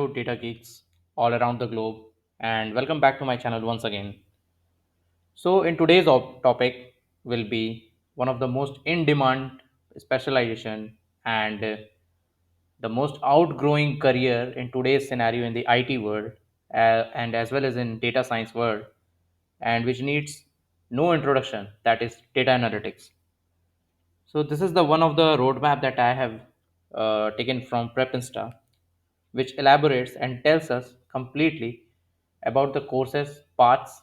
Data Geeks all around the globe, and welcome back to my channel once again. So, in today's topic, will be one of the most in demand specialization and the most outgrowing career in today's scenario in the IT world, and as well as in data science world, and which needs no introduction. That is data analytics. So, this is the one of the roadmap that I have taken from PrepInsta, which elaborates and tells us completely about the courses, paths,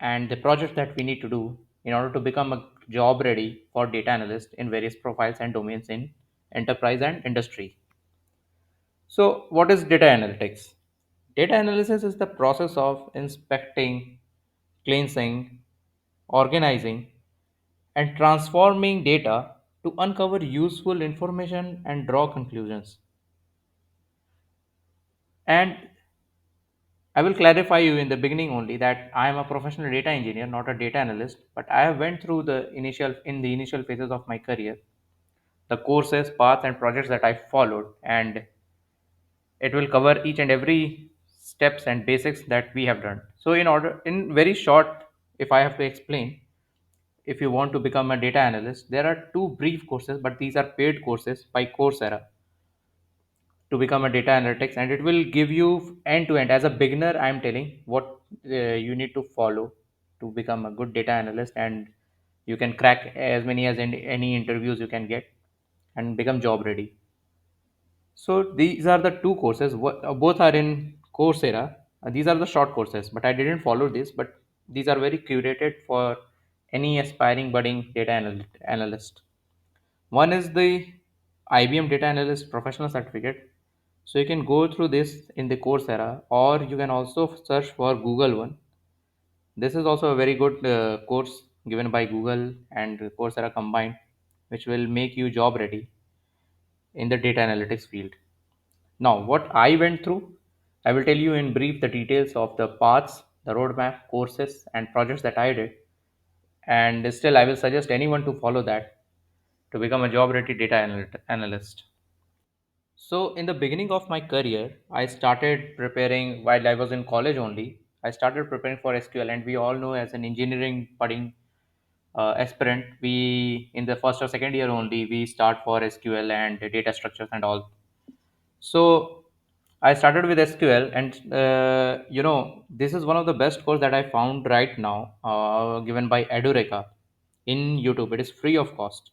and the projects that we need to do in order to become a job ready for data analyst in various profiles and domains in enterprise and industry. So, what is data analytics? Data analysis is the process of inspecting, cleansing, organizing, and transforming data to uncover useful information and draw conclusions. And I will clarify you in the beginning only that I am a professional data engineer, not a data analyst, but I have went through the initial phases of my career, the courses, paths and projects that I followed, and it will cover each and every steps and basics that we have done. So in very short, if I have to explain, if you want to become a data analyst, there are two brief courses, but these are paid courses by Coursera to become a data analytics, and it will give you end to end. As a beginner, I am telling what you need to follow to become a good data analyst, and you can crack as many as any interviews you can get and become job ready. So these are the two courses. Both are in Coursera. These are the short courses, but I didn't follow this. But these are very curated for any aspiring budding data analyst. One is the IBM Data Analyst Professional Certificate. So you can go through this in the Coursera, or you can also search for Google one. This is also a very good course given by Google and Coursera combined, which will make you job ready in the data analytics field. Now, what I went through, I will tell you in brief the details of the paths, the roadmap, courses, and projects that I did. And still, I will suggest anyone to follow that to become a job ready data analyst. So, in the beginning of my career, I started preparing while I was in college only. I started preparing for SQL, and we all know as an engineering budding aspirant, we in the first or second year only we start for SQL and data structures and all. So, I started with SQL, and this is one of the best course that I found right now, given by Edureka in YouTube. It is free of cost,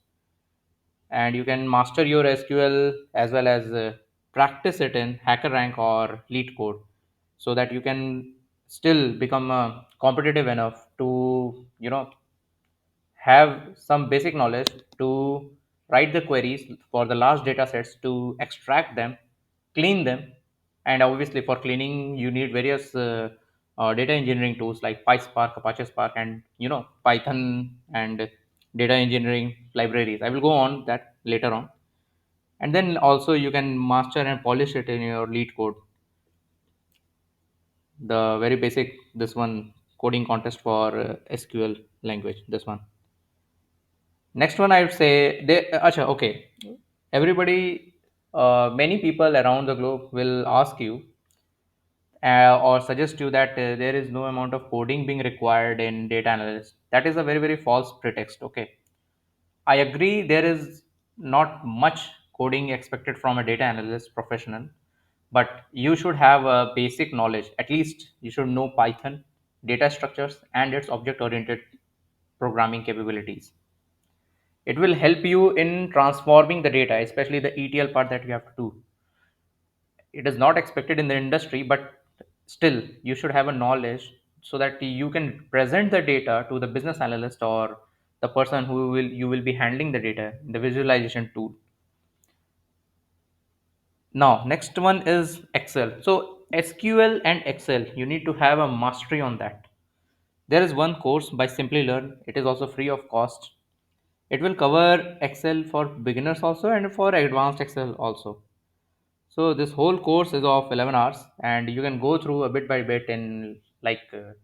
and you can master your SQL as well as practice it in Hackerrank or Leetcode, so that you can still become competitive enough to have some basic knowledge to write the queries for the large data sets to extract them, clean them, and obviously for cleaning you need various data engineering tools like PySpark, Apache Spark, and Python and data engineering libraries. I will go on that later on, and then also you can master and polish it in your lead code, the very basic this one coding contest for SQL language. This one. Next one, I would say acha, okay. Everybody, many people around the globe will ask you or suggest you that there is no amount of coding being required in data analysis. That is a very very false pretext. Okay, I agree there is not much coding expected from a data analyst professional, but you should have a basic knowledge. At least you should know Python, data structures, and its object oriented programming capabilities. It will help you in transforming the data, especially the ETL part that you have to do. It is not expected in the industry, but still you should have a knowledge so that you can present the data to the business analyst or the person who will you will be handling the data, the visualization tool. Now, next one is Excel. So SQL and Excel, you need to have a mastery on that. There is one course by Simplilearn. It is also free of cost. It will cover Excel for beginners also and for advanced Excel also. So this whole course is of 11 hours, and you can go through a bit by bit in like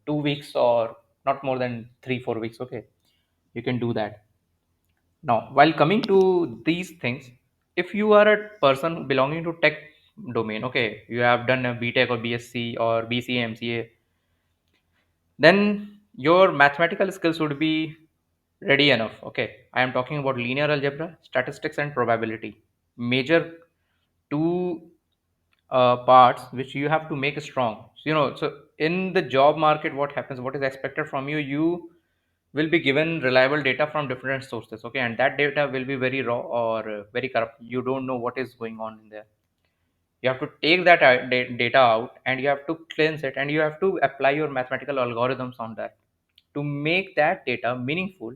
2 weeks or not more than 3 4 weeks. Okay, you can do that. Now, while coming to these things, if you are a person belonging to tech domain, okay, you have done a BTech or BSc or BCA, MCA, then your mathematical skills would be ready enough. Okay, I am talking about linear algebra, statistics, and probability. Major two parts which you have to make strong. So in the job market, what happens? What is expected from you? You will be given reliable data from different sources. Okay, and that data will be very raw or very corrupt. You don't know what is going on in there. You have to take that data out and you have to cleanse it and you have to apply your mathematical algorithms on that to make that data meaningful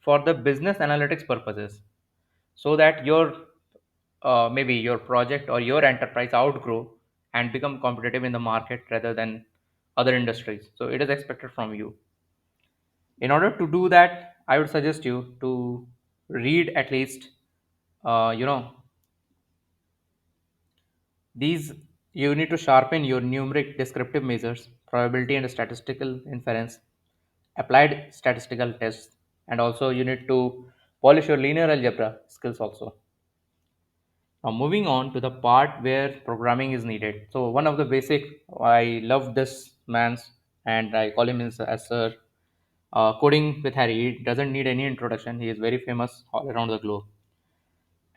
for the business analytics purposes, so that your maybe your project or your enterprise outgrow and become competitive in the market rather than other industries. So it is expected from you. In order to do that, I would suggest you to read at least uh, you know these. You need to sharpen your numeric descriptive measures, probability and statistical inference, applied statistical tests, and also you need to polish your linear algebra skills also. Now, moving on to the part where programming is needed. So, one of the basic, I love this man's, and I call him as Sir. Coding with Harry, he doesn't need any introduction. He is very famous all around the globe.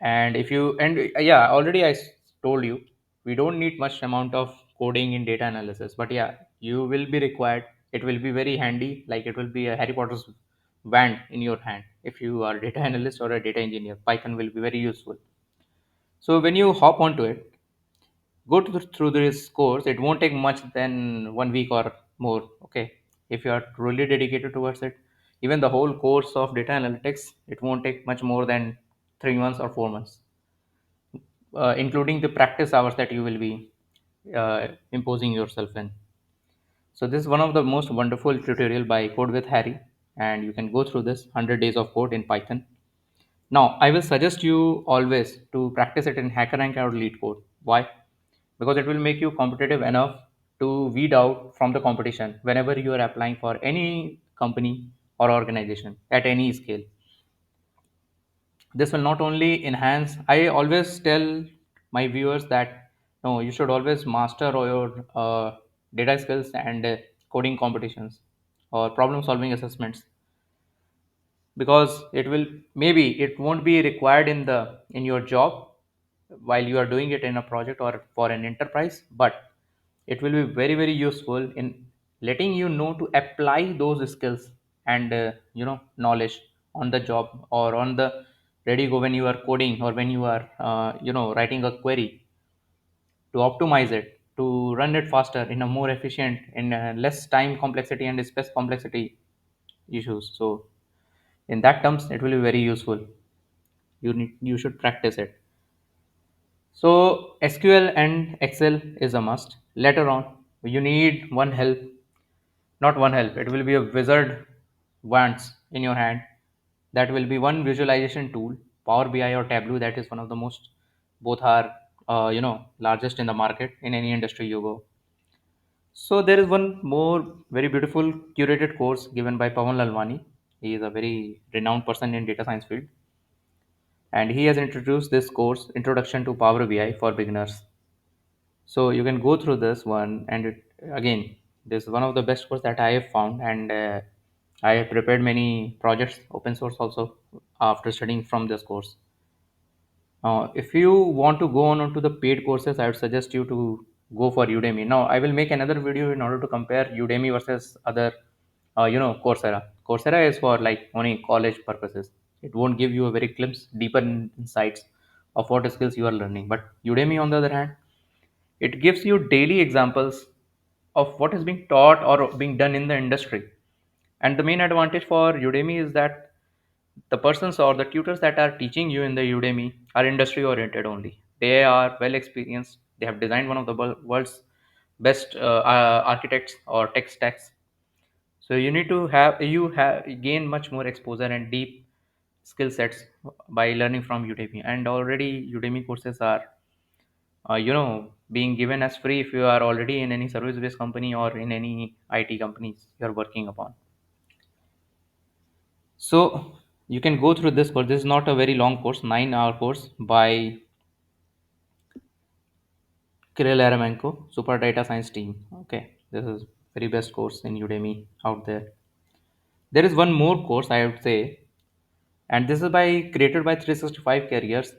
And if you, and yeah, already told you, we don't need much amount of coding in data analysis. But yeah, you will be required. It will be very handy, like it will be a Harry Potter's wand in your hand. If you are a data analyst or a data engineer, Python will be very useful. So when you hop onto it, go through this course. It won't take much than 1 week or more. Okay, if you are truly dedicated towards it, even the whole course of data analytics, it won't take much more than 3 months or 4 months, including the practice hours that you will be imposing yourself in. So this is one of the most wonderful tutorial by Code with Harry, and you can go through this 100 days of code in Python. Now, I will suggest you always to practice it in Hackerrank or Leetcode. Why? Because it will make you competitive enough to weed out from the competition whenever you are applying for any company or organization at any scale. This will not only enhance, I always tell my viewers that no, you should always master your data skills and coding competitions or problem solving assessments, because it will, maybe it won't be required in your job while you are doing it in a project or for an enterprise, but it will be very very useful in letting you know to apply those skills and knowledge on the job or on the ready go when you are coding or when you are writing a query to optimize it, to run it faster in a more efficient, in less time complexity and space complexity issues. So in that terms it will be very useful. You should practice it. So SQL and Excel is a must. Later on you need one help, not one help, it will be a wizard once in your hand. That will be one visualization tool, Power BI or Tableau. That is one of the most, both are largest in the market in any industry you go. So there is one more very beautiful curated course given by Pawan Lalwani. He is a very renowned person in data science field, and he has introduced this course, Introduction to Power BI for Beginners. So you can go through this one, and again, this is one of the best course that I have found, and I have prepared many projects, open source also, after studying from this course. If you want to go on to the paid courses, I would suggest you to go for Udemy. Now, I will make another video in order to compare Udemy versus other, Coursera. Coursera is for like only college purposes. It won't give you a very glimpse, deeper insights of what skills you are learning. But Udemy, on the other hand, it gives you daily examples of what is being taught or being done in the industry. And the main advantage for Udemy is that the persons or the tutors that are teaching you in the Udemy are industry oriented only. They are well experienced. They have designed one of the world's best architects or tech stacks. So you need to have gain much more exposure and deep skill sets by learning from Udemy. And already Udemy courses are being given as free if you are already in any service based company or in any IT companies you are working upon. So you can go through this course. This is not a very long course, 9-hour course by Kirill Super Data Science Team. Okay, this is very best course in Udemy out there. There is one more course I would say, and this is by created by 365 Careers,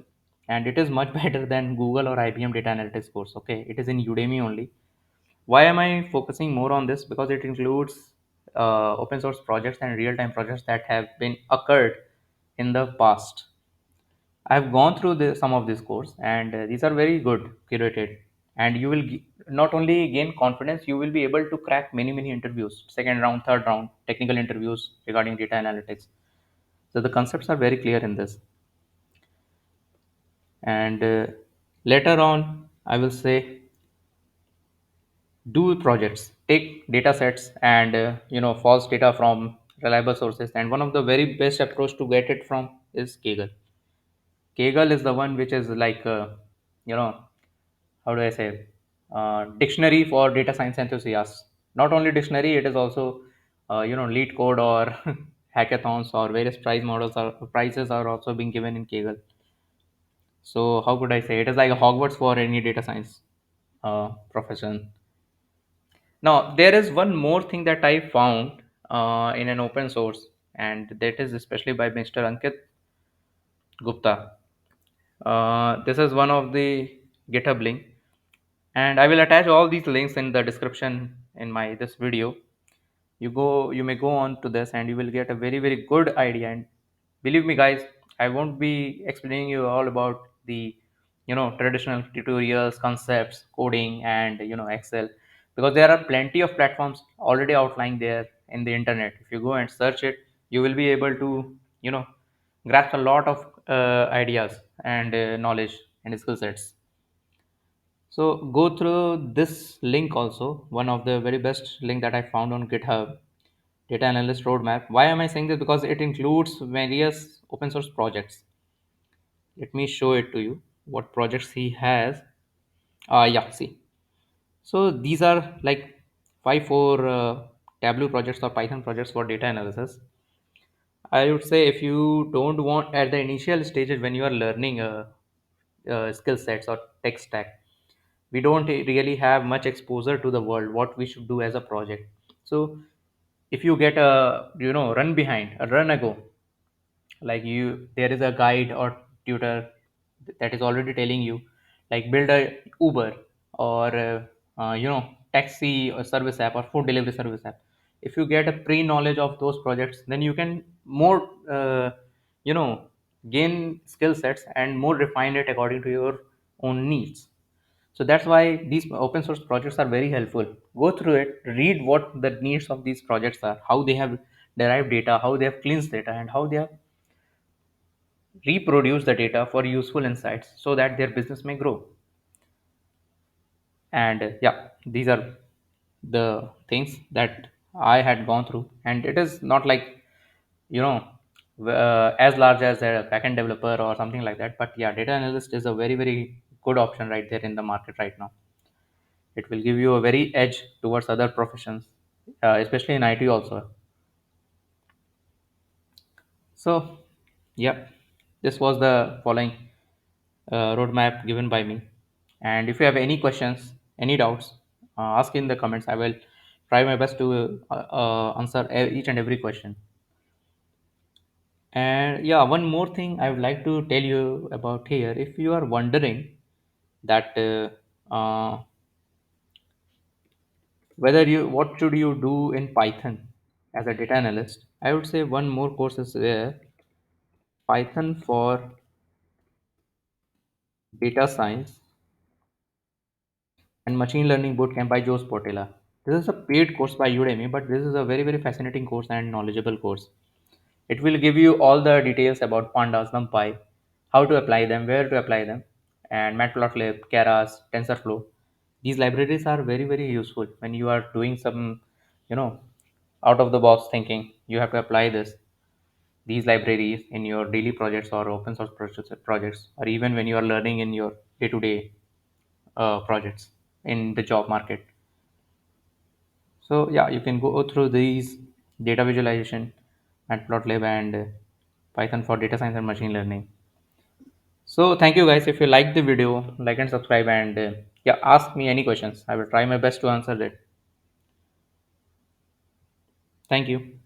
and it is much better than Google or IBM Data Analytics course. Okay, it is in Udemy only. Why am I focusing more on this? Because it includes open source projects and real time projects that have been occurred in the past. I've gone through some of this course, and these are very good, curated. And you will not only gain confidence, you will be able to crack many interviews, second round, third round, technical interviews regarding data analytics. So the concepts are very clear in this. And later on, I will say do projects, take data sets and false data from reliable sources. And one of the very best approach to get it from is Kaggle. Kaggle is the one which is like you know how do I say, dictionary for data science enthusiasts. Not only dictionary, it is also Leetcode or hackathons or various prizes are also being given in Kaggle. So how could I say, it is like a Hogwarts for any data science profession. Now there is one more thing that I found in an open source, and that is especially by Mr. Ankit Gupta. This is one of the GitHub link, and I will attach all these links in the description in my this video. You may go on to this and you will get a very good idea. And believe me guys, I won't be explaining you all about the traditional tutorials, concepts, coding, and Excel, because there are plenty of platforms already outlying there in the internet. If you go and search it, you will be able to you know grasp a lot of ideas and knowledge and skill sets. So go through this link also, one of the very best link that I found on GitHub, Data Analyst Roadmap. Why am I saying this? Because it includes various open source projects. Let me show it to you. What projects he has. Yeah, see. So these are like five four Tableau projects or Python projects for data analysis. I would say if you don't want at the initial stages when you are learning skill sets or tech stack, we don't really have much exposure to the world what we should do as a project. So if you get a run behind a run ago, like you there is a guide or tutor that is already telling you, like build a Uber or taxi or service app or food delivery service app. If you get a pre knowledge of those projects, then you can more you know gain skill sets and more refine it according to your own needs. So that's why these open source projects are very helpful. Go through it, read what the needs of these projects are, how they have derived data, how they have cleansed data, and how they have reproduced the data for useful insights so that their business may grow. And yeah, these are the things that I had gone through. And it is not like, you know, as large as a backend developer or something like that. But yeah, data analyst is a very good option right there in the market right now. It will give you a very edge towards other professions, especially in IT also. So yeah, this was the following roadmap given by me. And if you have any questions, any doubts, ask in the comments. I will try my best to answer each and every question. And yeah, one more thing I would like to tell you about here. If you are wondering that whether you what should you do in Python as a data analyst, I would say one more course is there, Python for Data Science and Machine Learning Bootcamp by Jose Portela. This is a paid course by Udemy, but this is a very fascinating course and knowledgeable course. It will give you all the details about pandas, numpy, how to apply them, where to apply them, and matplotlib, keras, tensorflow. These libraries are very useful when you are doing some, you know, out of the box thinking. You have to apply these libraries in your daily projects or open source projects, or even when you are learning in your day-to-day projects in the job market. So yeah, you can go through these data visualization, matplotlib, and Python for data science and machine learning. So thank you guys. If you like the video, like and subscribe, and Yeah, ask me any questions. I will try my best to answer that. Thank you.